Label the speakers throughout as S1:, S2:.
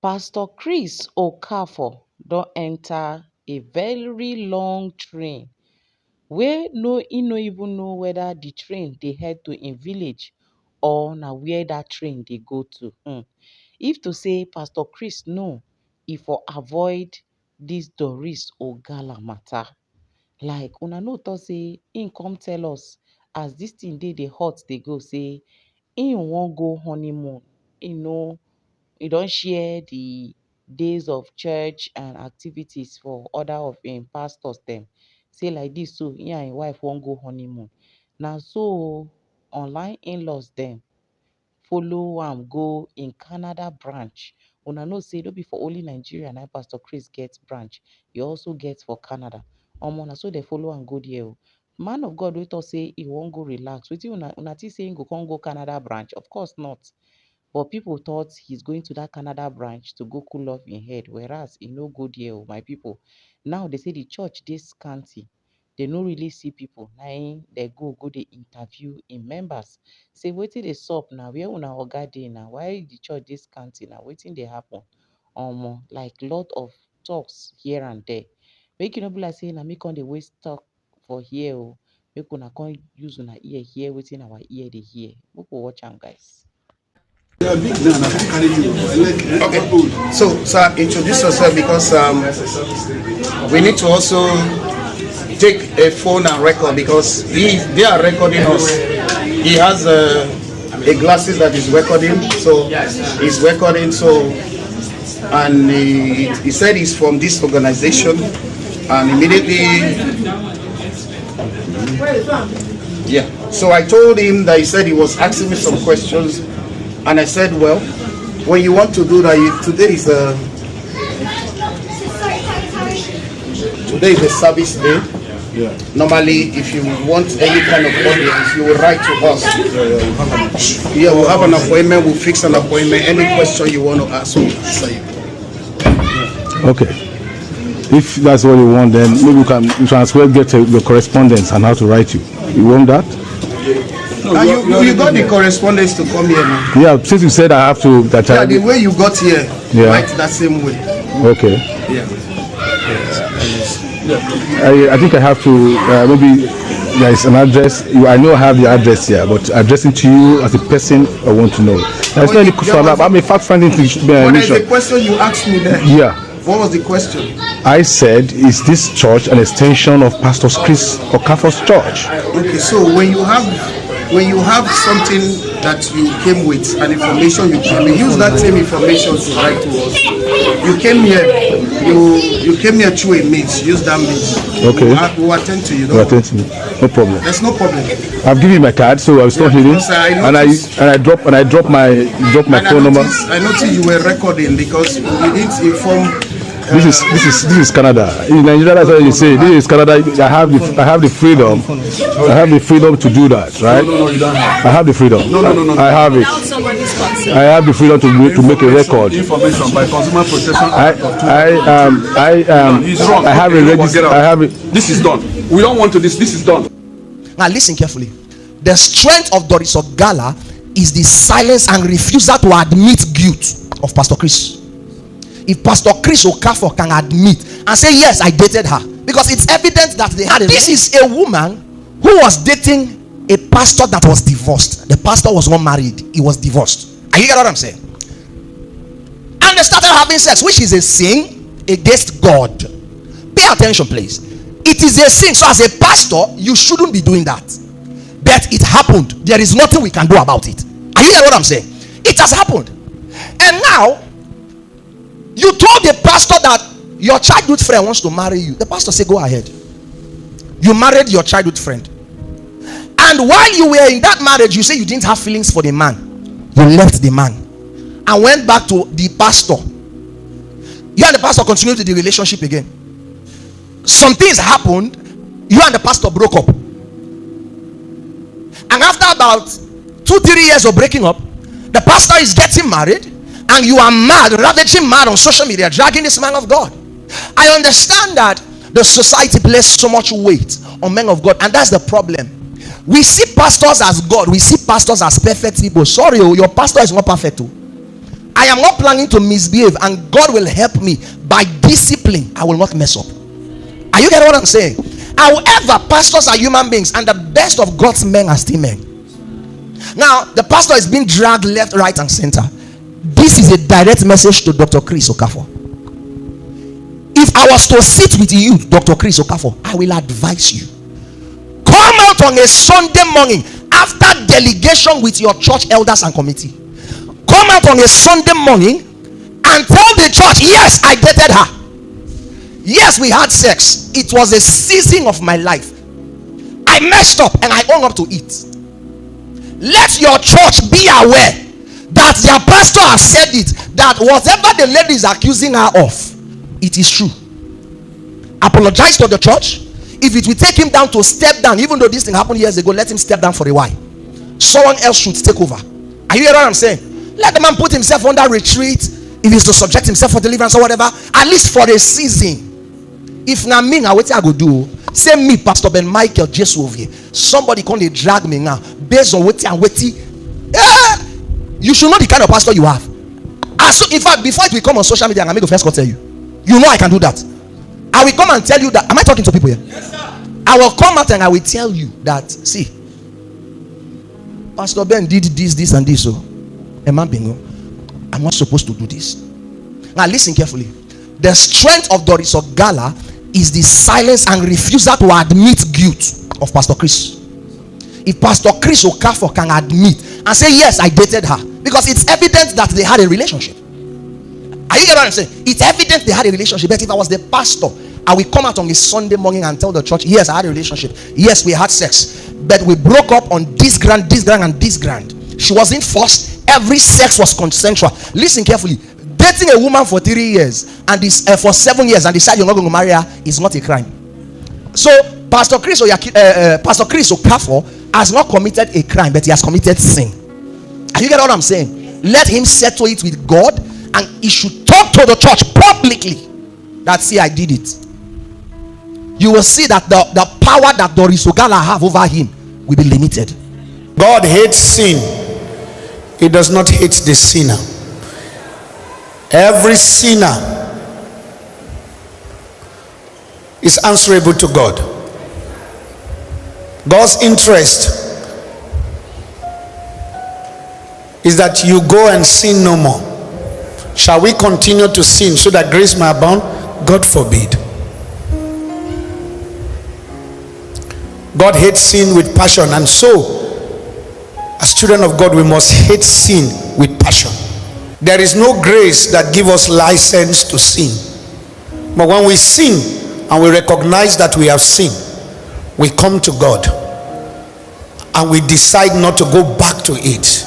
S1: Pastor Chris Okafor don enter a very long train wey he no even know whether the train dey head to im village or na where that train dey go to. If to say Pastor Chris know, e for avoid this Doris Ogala matter. Like una no talk say im come tell us as this thing dey hot dey go say im wan go honeymoon. He don share the days of church and activities for other of im pastors dem. Say like this, so he and im wife wan go honeymoon. Na so online in-laws dem follow am go im Canada branch. Una know say no be for only Nigeria na Pastor Chris get branch, e also get for Canada. Na so dem follow am go there o. Man of God wey talk say e wan go relax, wetin una think say im go come go Canada branch? Of course not. But people thought he's going to that Canada branch to go cool off im head, whereas e no go there o, my people. Now they say the church dey scanty. They no really see people. Na im dey go dey interview im members. Say wetin dey sup na, where una oga dey na, why the church dey scanty na, wetin dey happen? Like lot of talks here and there. Make e no be like say na me come dey waste talk for here o. Make una come use una ear hear wetin our ear dey hear. Make we watch am, guys.
S2: Okay, so sir, introduce yourself because we need to also take a phone and record because they are recording us. He has a glasses that is recording, so he's recording. So and he said he's from this organization, and immediately, yeah. So I told him that he said he was asking me some questions. And I said, well, when you want to do that, today is a service day. Yeah. Normally, if you want any kind of audience, you will write to us. Yeah, we'll have an appointment. We'll fix an appointment. Any question you want to ask, we'll answer you.
S3: Okay. If that's what you want, then maybe you can transfer, get your correspondence and how to write you. You want that?
S2: No, you got the correspondence to come here now.
S3: Yeah, since you said I have to.
S2: The way you got here, write that same way.
S3: Okay.
S2: Yeah.
S3: I think I have to, maybe there is an address. I know I have the address here, but addressing to you as a person I want to know. There's no any question. I'm a fact-finding mission.
S2: There's a question you asked me there.
S3: Yeah.
S2: What was the question?
S3: I said, is this church an extension of Pastor Chris Okafor's church?
S2: Okay, so when you have something that you came with, an information you came with, use that same information to write to us. You came here, you came here through a means. Use that means.
S3: Okay.
S2: We'll attend to you.
S3: We'll attend to me. No problem.
S2: There's no problem.
S3: I've given you my card, so I was not hearing. And I drop my phone number.
S2: I noticed you were recording because you didn't inform.
S3: This is Canada. In Nigeria, that's what you say. This is Canada. I have the freedom. I have the freedom to do that, right?
S2: No, you don't have.
S3: I have the freedom. No. I have it. I have the freedom to make a record.
S2: Information by consumer protection.
S3: He's wrong. I have a register. I have it.
S2: This is done. We don't want to this. This is done.
S4: Now listen carefully. The strength of Doris Ogala is the silence and refusal to admit guilt of Pastor Chris. If Pastor Chris Okafor can admit and say, yes, I dated her, because it's evident that they had this is a woman who was dating a pastor that was divorced. The pastor was not married, he was divorced. Are you get what I'm saying? And they started having sex, which is a sin against God. Pay attention, please. It is a sin. So as a pastor, you shouldn't be doing that. But it happened. There is nothing we can do about it. Are you get what I'm saying? It has happened. And now you told the pastor that your childhood friend wants to marry you. The pastor said, go ahead. You married your childhood friend. And while you were in that marriage, you say you didn't have feelings for the man. You left the man and went back to the pastor. You and the pastor continued the relationship again. Some things happened. You and the pastor broke up. And after about 2-3 years of breaking up, the pastor is getting married. And you are mad, ravaging mad on social media, dragging this man of God. I understand that the society places so much weight on men of God, and that's the problem. We see pastors as God, we see pastors as perfect people. Sorry, your pastor is not perfect too. I I am not planning to misbehave, and God will help me by discipline. I will not mess up. Are you getting what I'm saying? However, pastors are human beings, and the best of God's men are still men. Now, the pastor is being dragged left, right, and center. This is a direct message to Dr. Chris Okafor. If I was to sit with you, Dr. Chris Okafor, I will advise you. Come out on a Sunday morning after delegation with your church elders and committee. Come out on a Sunday morning and tell the church, yes, I dated her. Yes, we had sex. It was a season of my life. I messed up and I own up to it. Let your church be aware that their pastor has said it, that whatever the lady is accusing her of, it is true. Apologize to the church. If it will take him down to step down, even though this thing happened years ago, let him step down for a while. Someone else should take over. Are you hearing what I'm saying? Let the man put himself under retreat. If he's to subject himself for deliverance or whatever, at least for a season. If not me, now what I go do? Say me, Pastor Ben Michael Jesu. Somebody come they drag me now based on what and what. You should know the kind of pastor you have. In fact, before it will come on social media, and I make a first call tell you. You know I can do that. I will come and tell you that. Am I talking to people here? Yes, sir. I will come out and I will tell you that. See, Pastor Ben did this, and this. So, I'm not supposed to do this. Now listen carefully. The strength of Doris of Gala is the silence and refusal to admit guilt of Pastor Chris. If Pastor Chris Okafor can admit and say, yes, I dated her, because it's evident that they had a relationship. Are you getting what I'm saying? It's evident they had a relationship. But if I was the pastor, I will come out on a Sunday morning and tell the church, yes, I had a relationship. Yes, we had sex, but we broke up on this ground, and this ground. She wasn't forced. Every sex was consensual. Listen carefully. Dating a woman for 3 years and for 7 years and decide you're not going to marry her is not a crime. So Pastor Chris Okafor has not committed a crime, but he has committed sin. Are you getting what I'm saying? Let him settle it with God, and he should talk to the church publicly that, see, I did it. You will see that the power that Doris Ogala have over him will be limited.
S2: God hates sin. He does not hate the sinner. Every sinner is answerable to God. God's interest is that you go and sin no more. Shall we continue to sin so that grace may abound? God forbid. God hates sin with passion, and so as children of God we must hate sin with passion. There is no grace that gives us license to sin. But when we sin and we recognize that we have sinned, we come to God and we decide not to go back to it,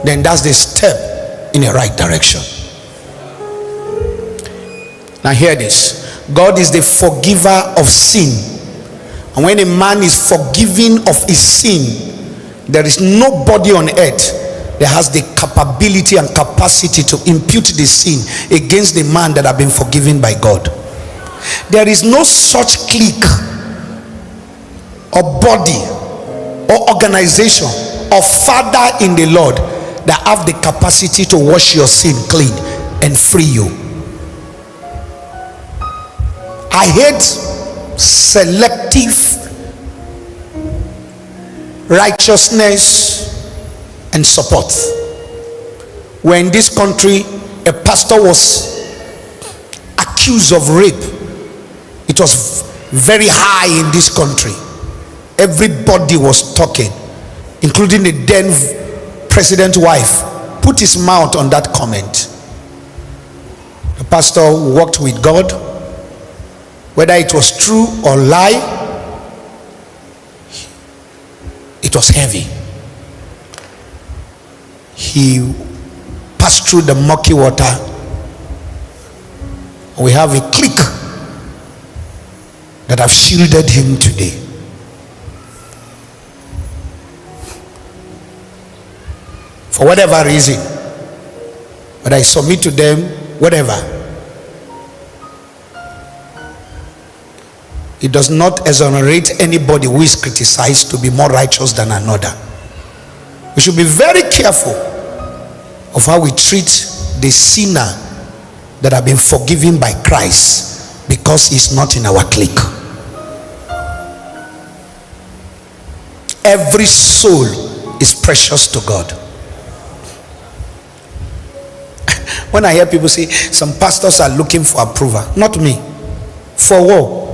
S2: then that's the step in the right direction. Now hear this. God is the forgiver of sin. And when a man is forgiven of his sin, there is nobody on earth that has the capability and capacity to impute the sin against the man that have been forgiven by God. There is no such clique or body or organization or father in the Lord that have the capacity to wash your sin clean and free you. I hate selective righteousness and support. When in this country a pastor was accused of rape, it was very high in this country. Everybody was talking, including the then president's wife put his mouth on that comment. The pastor walked with God. Whether it was true or lie, it was heavy. He passed through the murky water. We have a clique that have shielded him today. For whatever reason, but I submit to them, whatever. It does not exonerate anybody who is criticized to be more righteous than another. We should be very careful of how we treat
S4: the sinner that have been forgiven by Christ because he's not in our clique. Every soul is precious to God. When I hear people say some pastors are looking for approval, not me. For what?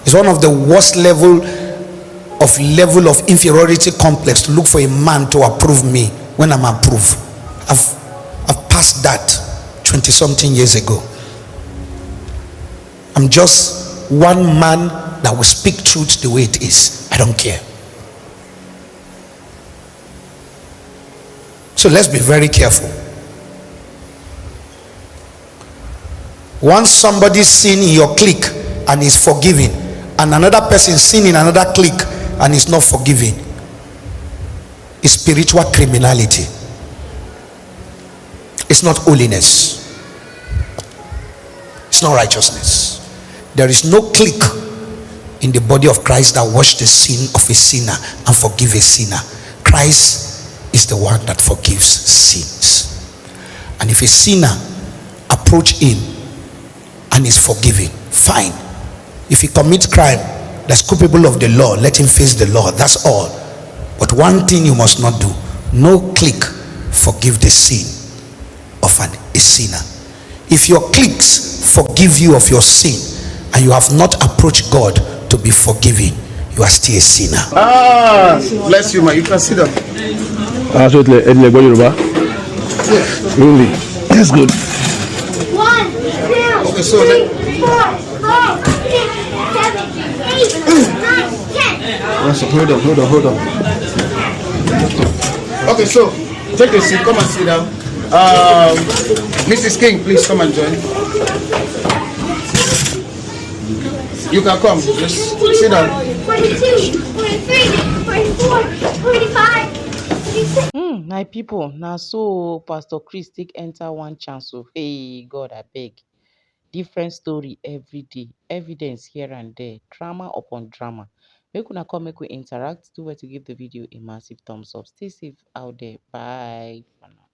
S4: It's one of the worst level of inferiority complex to look for a man to approve me when I'm approved. I've passed that 20 something years ago. I'm just one man that will speak truth the way it is. I don't care. So let's be very careful. Once somebody sin in your clique and is forgiven, and another person sin in another clique and is not forgiven, it's spiritual criminality. It's not holiness. It's not righteousness. There is no clique in the body of Christ that wash the sin of a sinner and forgive a sinner. Christ is the one that forgives sins. And if a sinner approach him and is forgiven, fine. If he commits crime that's culpable of the law, let him face the law. That's all. But one thing you must not do: no clique forgive the sin of a sinner. If your cliques forgive you of your sin and you have not approached God to be forgiven, you are still a sinner.
S2: Bless you, man. You can sit down.
S3: Really? That's good.
S5: 1, 2,
S2: Okay, so
S5: 3, 4, 5, 6, 7, 8, 9, 10.
S3: Hold on.
S2: okay, so take a seat. Come and sit down. Mrs. King, please come and join. You can come. Just sit down.
S5: 42, 43, 44, 45, 46.
S1: My people, now so Pastor Chris take enter one chance. So hey God, I beg. Different story every day, evidence here and there, drama upon drama. Make una come, make we interact. Do well to give the video a massive thumbs up. Stay safe out there. Bye for now.